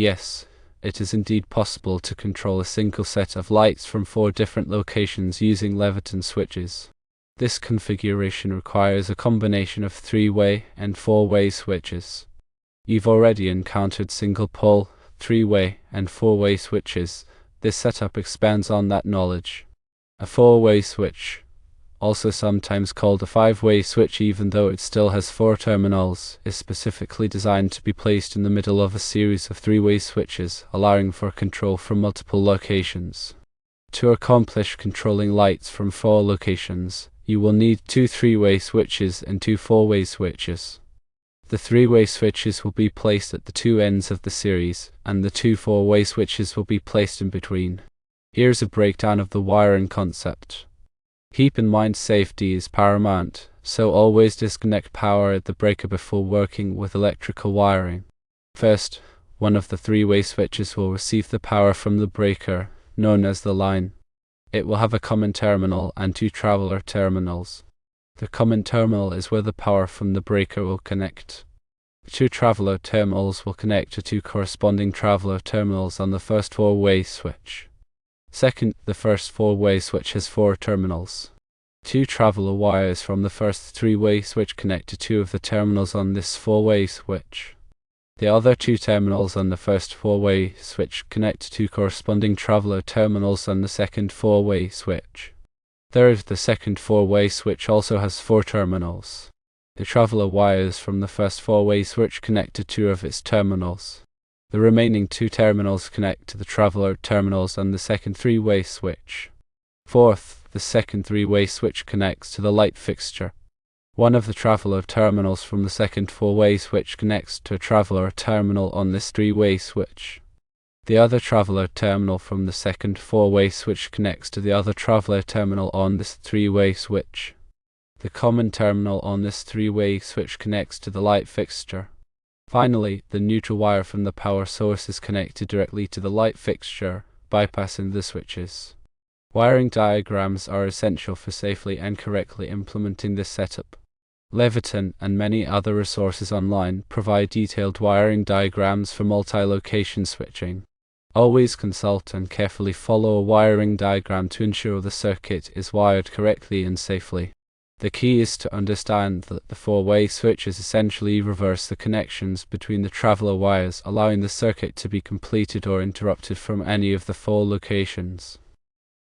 Yes, it is indeed possible to control a single set of lights from 4 different locations using Leviton switches. This configuration requires a combination of 3-way and 4-way switches. You've already encountered single-pole, 3-way, and 4-way switches. This setup expands on that knowledge. A 4-way switch, also sometimes called a 5-way switch even though it still has 4 terminals, is specifically designed to be placed in the middle of a series of 3-way switches, allowing for control from multiple locations. To accomplish controlling lights from 4 locations, you will need 2 3-way switches and 2 4-way switches. The 3-way switches will be placed at the 2 ends of the series, and the 2 4-way switches will be placed in between. Here's a breakdown of the wiring concept. Keep in mind safety is paramount, so always disconnect power at the breaker before working with electrical wiring. First, one of the 3-way switches will receive the power from the breaker, known as the line. It will have a common terminal and 2 traveler terminals. The common terminal is where the power from the breaker will connect. The 2 traveler terminals will connect to 2 corresponding traveler terminals on the first 4-way switch. Second, the first 4-way switch has 4 terminals. 2 traveler wires from the first 3-way switch connect to 2 of the terminals on this 4-way switch. The other 2 terminals on the first 4-way switch connect to 2 corresponding traveler terminals on the second 4-way switch. Third, the second 4-way switch also has 4 terminals. The traveler wires from the first 4-way switch connect to 2 of its terminals. The remaining 2 terminals connect to the traveler terminals on the second 3-way switch. Fourth, the second 3-way switch connects to the light fixture. One of the traveler terminals from the second 4-way switch connects to a traveler terminal on this 3-way switch. The other traveler terminal from the second 4-way switch connects to the other traveler terminal on this 3-way switch. The common terminal on this 3-way switch connects to the light fixture. Finally, the neutral wire from the power source is connected directly to the light fixture, bypassing the switches. Wiring diagrams are essential for safely and correctly implementing this setup. Leviton and many other resources online provide detailed wiring diagrams for multi-location switching. Always consult and carefully follow a wiring diagram to ensure the circuit is wired correctly and safely. The key is to understand that the 4-way switches essentially reverse the connections between the traveler wires, allowing the circuit to be completed or interrupted from any of the 4 locations.